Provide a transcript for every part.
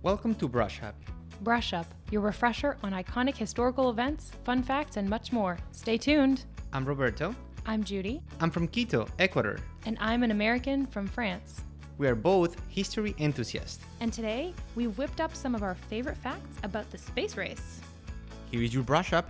Welcome to Brush Up. Brush Up, your refresher on iconic historical events, fun facts, and much more. Stay tuned. I'm Roberto. I'm Judy. I'm from Quito, Ecuador. And I'm an American from France. We are both history enthusiasts. And today, we whipped up some of our favorite facts about the space race. Here is your Brush Up.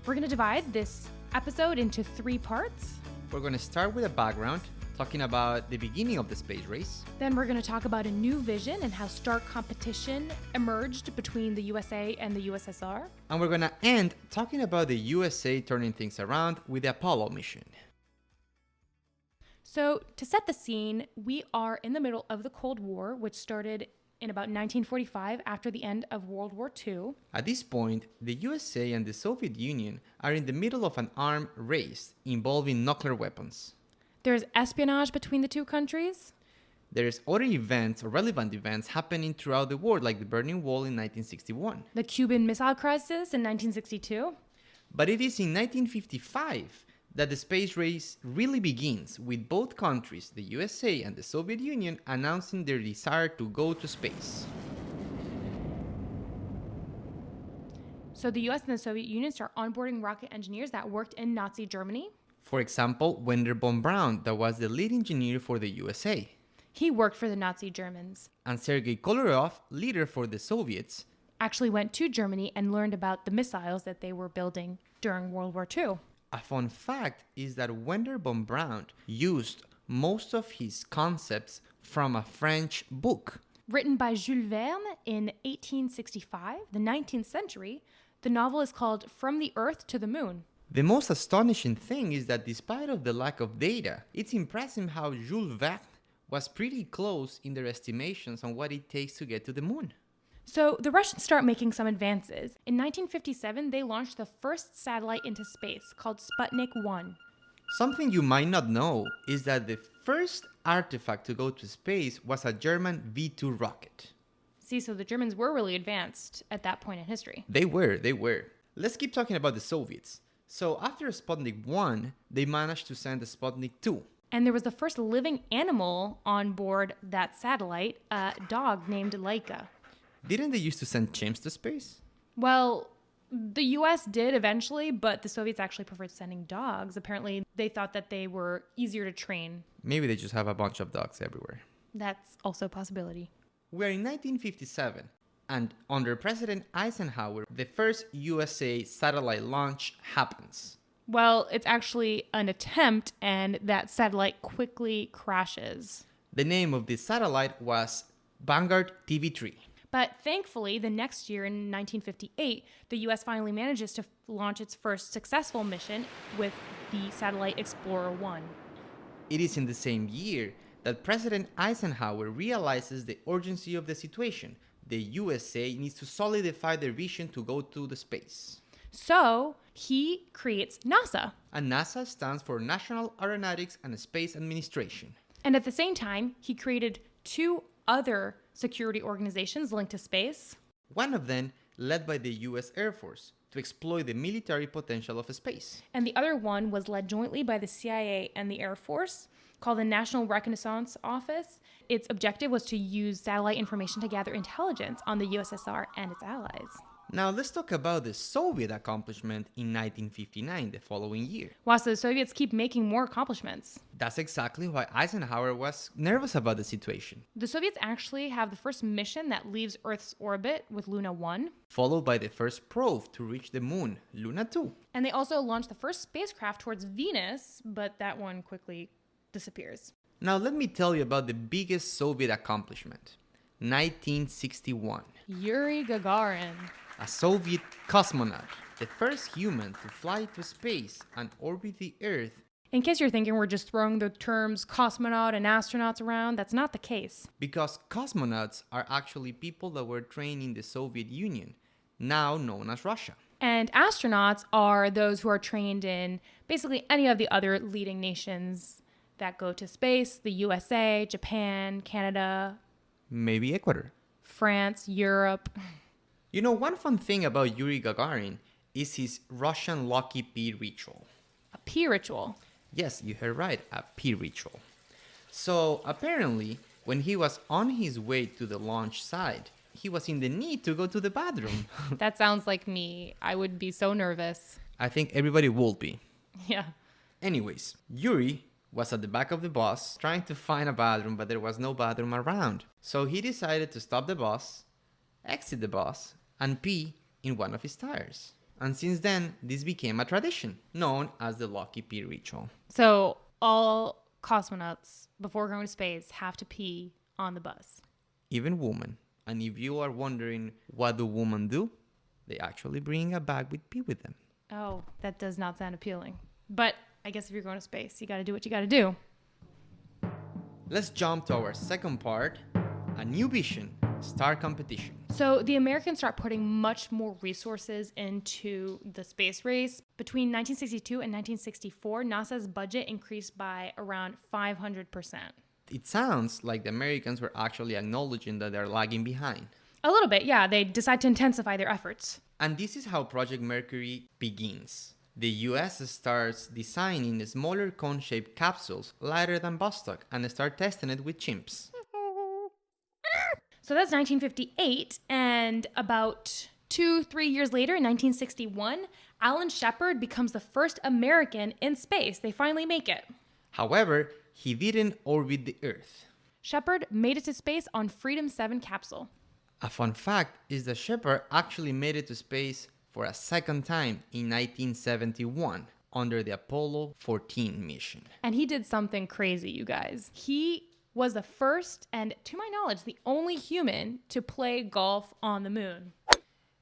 We're going to divide this episode into 3 parts. We're going to start with a background, talking about the beginning of the space race. Then we're going to talk about a new vision and how stark competition emerged between the USA and the USSR. And we're going to end talking about the USA turning things around with the Apollo mission. So, to set the scene, we are in the middle of the Cold War, which started in about 1945 after the end of World War II. At this point, the USA and the Soviet Union are in the middle of an armed race involving nuclear weapons. There's espionage between the two countries. There's other events or relevant events happening throughout the world, like the Berlin Wall in 1961. The Cuban Missile Crisis in 1962. But it is in 1955 that the space race really begins, with both countries, the USA and the Soviet Union, announcing their desire to go to space. So the US and the Soviet Union start onboarding rocket engineers that worked in Nazi Germany. For example, Wendell von Braun, that was the lead engineer for the USA. He worked for the Nazi Germans. And Sergei Kolarov, leader for the Soviets, actually went to Germany and learned about the missiles that they were building during World War II. A fun fact is that Wendell von Braun used most of his concepts from a French book. Written by Jules Verne in 1865, the 19th century, the novel is called From the Earth to the Moon. The most astonishing thing is that despite of the lack of data, it's impressive how Jules Verne was pretty close in their estimations on what it takes to get to the moon. So the Russians start making some advances. In 1957, they launched the first satellite into space called Sputnik 1. Something you might not know is that the first artifact to go to space was a German V-2 rocket. See, so the Germans were really advanced at that point in history. They were. Let's keep talking about the Soviets. So after Sputnik 1, they managed to send the Sputnik 2. And there was the first living animal on board that satellite, a dog named Laika. Didn't they used to send chimps to space? Well, the US did eventually, but the Soviets actually preferred sending dogs. Apparently, they thought that they were easier to train. Maybe they just have a bunch of dogs everywhere. That's also a possibility. We are in 1957, and under President Eisenhower, the first USA satellite launch happens. Well, it's actually an attempt, and that satellite quickly crashes. The name of this satellite was Vanguard TV3. But thankfully, the next year in 1958, the US finally manages to launch its first successful mission with the satellite Explorer 1. It is in the same year that President Eisenhower realizes the urgency of the situation. The USA needs to solidify their vision to go to the space. So he creates NASA. And NASA stands for National Aeronautics and Space Administration. And at the same time, he created 2 other security organizations linked to space. One of them led by the US Air Force to exploit the military potential of space. And the other one was led jointly by the CIA and the Air Force, called the National Reconnaissance Office. Its objective was to use satellite information to gather intelligence on the USSR and its allies. Now let's talk about the Soviet accomplishment in 1959, the following year. Wow, so the Soviets keep making more accomplishments. That's exactly why Eisenhower was nervous about the situation. The Soviets actually have the first mission that leaves Earth's orbit with Luna 1. Followed by the first probe to reach the moon, Luna 2. And they also launched the first spacecraft towards Venus, but that one quickly disappears. Now let me tell you about the biggest Soviet accomplishment. 1961. Yuri Gagarin. A Soviet cosmonaut, the first human to fly to space and orbit the Earth. In case you're thinking we're just throwing the terms cosmonaut and astronauts around, that's not the case. Because cosmonauts are actually people that were trained in the Soviet Union, now known as Russia. And astronauts are those who are trained in basically any of the other leading nations that go to space: the USA, Japan, Canada, maybe Ecuador, France, Europe. You know, one fun thing about Yuri Gagarin is his Russian lucky pea ritual. A pea ritual? Yes, you heard right, a pea ritual. So apparently, When he was on his way to the launch site, he was in the need to go to the bathroom. That sounds like me. I would be so nervous. I think everybody would be. Yeah. Anyways, Yuri was at the back of the bus trying to find a bathroom, but there was no bathroom around. So he decided to stop the bus, exit the bus, and pee in one of his tires. And since then, this became a tradition known as the Lucky Pee Ritual. So all cosmonauts, before going to space, have to pee on the bus. Even women. And if you are wondering what do women do, they actually bring a bag with pee with them. Oh, that does not sound appealing. But I guess if you're going to space, you got to do what you got to do. Let's jump to our second part, a new vision, star competition. So the Americans start putting much more resources into the space race. Between 1962 and 1964, NASA's budget increased by around 500%. It sounds like the Americans were actually acknowledging that they're lagging behind. A little bit, yeah. They decide to intensify their efforts. And this is how Project Mercury begins. The US starts designing smaller cone-shaped capsules lighter than Vostok and start testing it with chimps. So that's 1958, and about 2-3 years later, in 1961, Alan Shepard becomes the first American in space. They finally make it. However, he didn't orbit the Earth. Shepard made it to space on Freedom 7 capsule. A fun fact is that Shepard actually made it to space for a second time in 1971 under the Apollo 14 mission. And he did something crazy, you guys. He was the first and, to my knowledge, the only human to play golf on the moon.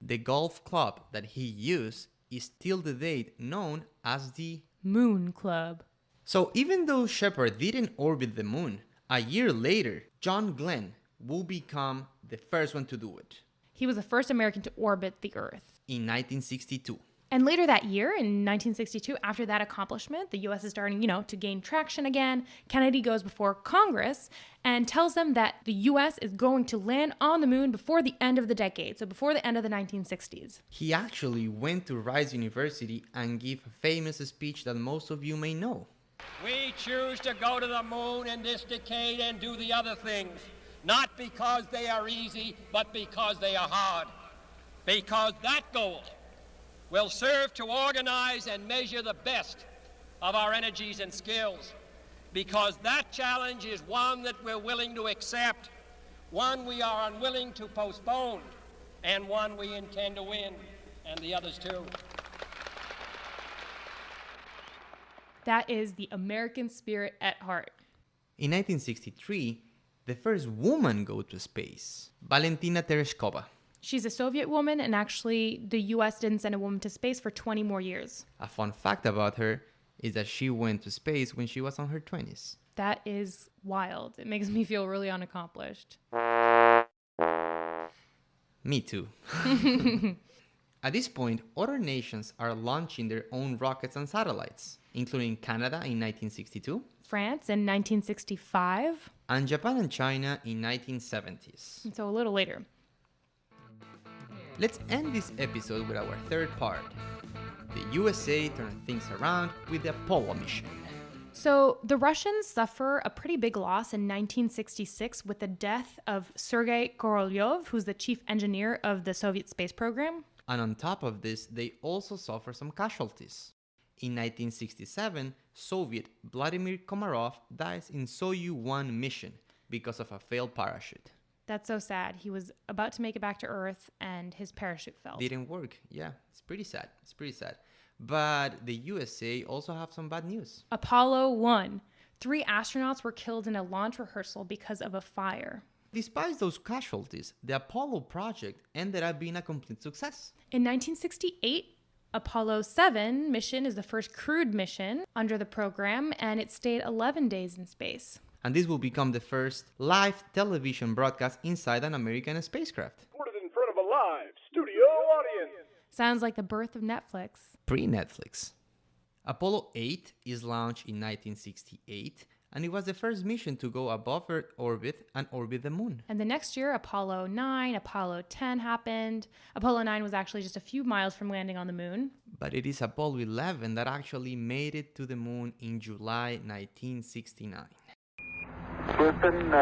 The golf club that he used is till the date known as the Moon Club. So even though Shepard didn't orbit the moon, a year later, John Glenn will become the first one to do it. He was the first American to orbit the Earth. In 1962. And later that year, in 1962, after that accomplishment, the U.S. is starting, to gain traction again. Kennedy goes before Congress and tells them that the U.S. is going to land on the moon before the end of the decade, so before the end of the 1960s. He actually went to Rice University and gave a famous speech that most of you may know. We choose to go to the moon in this decade and do the other things, not because they are easy, but because they are hard. Because that goal will serve to organize and measure the best of our energies and skills. Because that challenge is one that we're willing to accept, one we are unwilling to postpone, and one we intend to win, and the others too. That is the American spirit at heart. In 1963, the first woman go to space, Valentina Tereshkova. She's a Soviet woman, and actually the U.S. didn't send a woman to space for 20 more years. A fun fact about her is that she went to space when she was on her 20s. That is wild. It makes me feel really unaccomplished. Me too. At this point, other nations are launching their own rockets and satellites, including Canada in 1962, France in 1965, and Japan and China in 1970s. so a little later. Let's end this episode with our third part. The USA turned things around with the Apollo mission. So the Russians suffer a pretty big loss in 1966 with the death of Sergei Korolev, who's the chief engineer of the Soviet space program. And on top of this, they also suffer some casualties. In 1967, Soviet Vladimir Komarov dies in Soyuz 1 mission because of a failed parachute. That's so sad. He was about to make it back to Earth and his parachute fell. Didn't work. Yeah, it's pretty sad. But the USA also have some bad news. Apollo 1. 3 astronauts were killed in a launch rehearsal because of a fire. Despite those casualties, the Apollo project ended up being a complete success. In 1968, Apollo 7 mission is the first crewed mission under the program, and it stayed 11 days in space. And this will become the first live television broadcast inside an American spacecraft. Recorded in front of a live studio audience. Sounds like the birth of Netflix. Pre-Netflix. Apollo 8 is launched in 1968, and it was the first mission to go above Earth orbit and orbit the moon. And the next year, Apollo 9, Apollo 10 happened. Apollo 9 was actually just a few miles from landing on the moon. But it is Apollo 11 that actually made it to the moon in July 1969. Houston,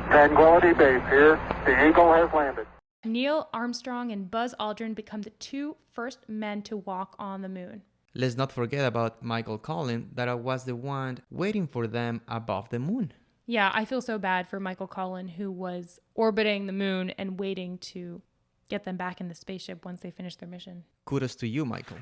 Tranquility Base here. The Eagle has landed. Neil Armstrong and Buzz Aldrin become the two first men to walk on the moon. Let's not forget about Michael Collins, that was the one waiting for them above the moon. Yeah, I feel so bad for Michael Collins, who was orbiting the moon and waiting to get them back in the spaceship once they finished their mission. Kudos to you, Michael.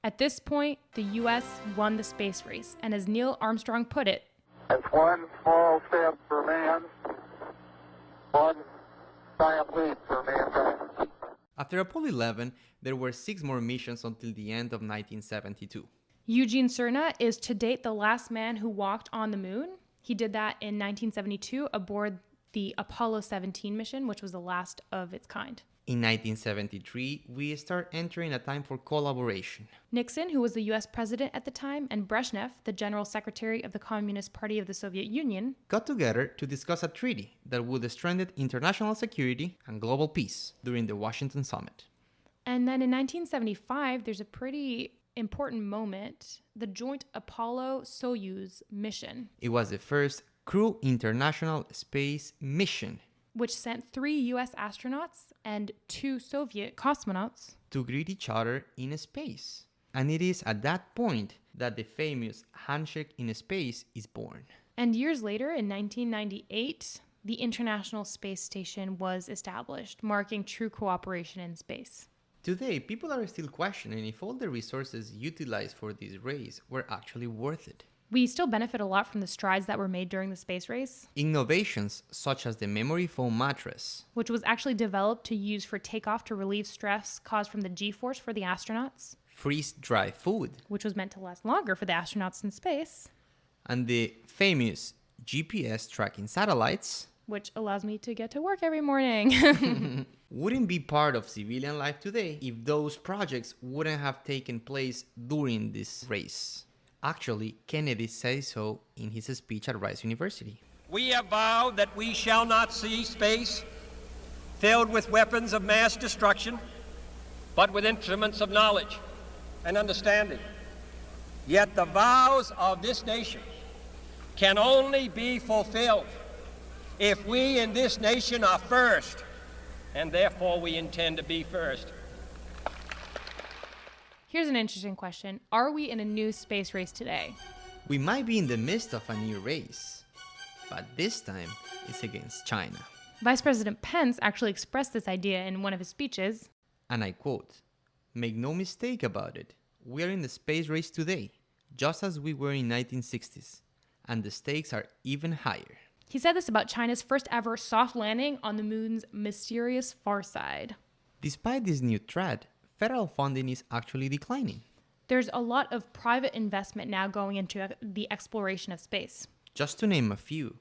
At this point, the U.S. won the space race, and as Neil Armstrong put it, It's one small step for man, one giant leap for mankind. After Apollo 11, there were 6 more missions until the end of 1972. Eugene Cerna is to date the last man who walked on the moon. He did that in 1972 aboard the Apollo 17 mission, which was the last of its kind. In 1973, we start entering a time for collaboration. Nixon, who was the U.S. president at the time, and Brezhnev, the general secretary of the Communist Party of the Soviet Union, got together to discuss a treaty that would strengthen international security and global peace during the Washington Summit. And then in 1975, there's a pretty important moment, the joint Apollo-Soyuz mission, It was the first crew international space mission which sent 3 U.S. astronauts and 2 Soviet cosmonauts. to greet each other in space. And it is at that point that the famous handshake in space is born. And years later, in 1998, the International Space Station was established, marking true cooperation in space. Today, people are still questioning if all the resources utilized for this race were actually worth it. We still benefit a lot from the strides that were made during the space race, Innovations such as the memory foam mattress, which was actually developed to use for takeoff to relieve stress caused from the G-force for the astronauts, freeze-dry food, which was meant to last longer for the astronauts in space, and the famous GPS tracking satellites which allows me to get to work every morning. wouldn't be part of civilian life today if those projects wouldn't have taken place during this race. Actually, Kennedy said so in his speech at Rice University. We have vowed that we shall not see space filled with weapons of mass destruction, but with instruments of knowledge and understanding. Yet the vows of this nation can only be fulfilled if we in this nation are first, and therefore we intend to be first. Here's an interesting question. Are we in a new space race today? We might be in the midst of a new race, but this time it's against China. Vice President Pence actually expressed this idea in one of his speeches. And I quote, "Make no mistake about it, we are in the space race today, just as we were in 1960s, and the stakes are even higher." He said this about China's first ever soft landing on the moon's mysterious far side. Despite this new threat, federal funding is actually declining. There's a lot of private investment now going into the exploration of space. Just to name a few,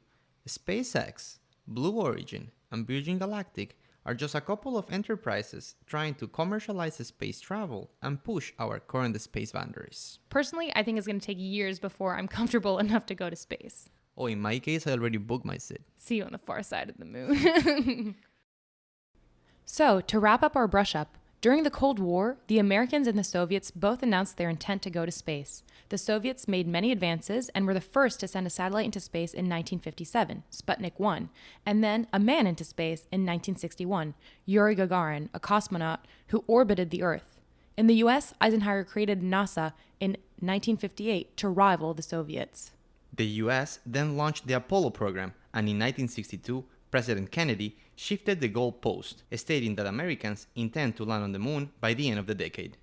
SpaceX, Blue Origin, and Virgin Galactic are just a couple of enterprises trying to commercialize space travel and push our current space boundaries. Personally, I think it's going to take years before I'm comfortable enough to go to space. Oh, in my case, I already booked my seat. See you on the far side of the moon. So, to wrap up our brush up, during the Cold War, the Americans and the Soviets both announced their intent to go to space. The Soviets made many advances and were the first to send a satellite into space in 1957, Sputnik 1, and then a man into space in 1961, Yuri Gagarin, a cosmonaut who orbited the Earth. In the US, Eisenhower created NASA in 1958 to rival the Soviets. The US then launched the Apollo program, and in 1962, President Kennedy shifted the goalpost, stating that Americans intend to land on the moon by the end of the decade.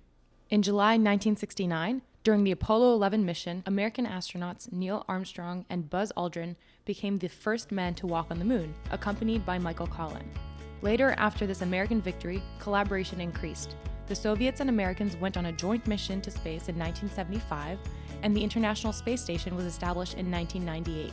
In July 1969, during the Apollo 11 mission, American astronauts Neil Armstrong and Buzz Aldrin became the first men to walk on the moon, accompanied by Michael Collins. Later, after this American victory, collaboration increased. The Soviets and Americans went on a joint mission to space in 1975, and the International Space Station was established in 1998.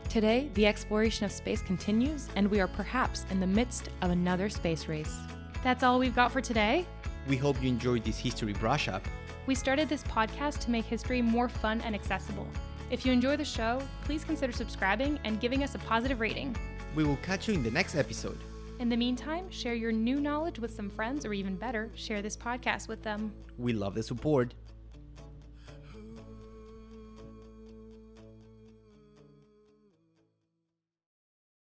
Today, the exploration of space continues, and we are perhaps in the midst of another space race. That's all we've got for today. We hope you enjoyed this history brush up. We started this podcast to make history more fun and accessible. If you enjoy the show, please consider subscribing and giving us a positive rating. We will catch you in the next episode. In the meantime, share your new knowledge with some friends, or even better, share this podcast with them. We love the support.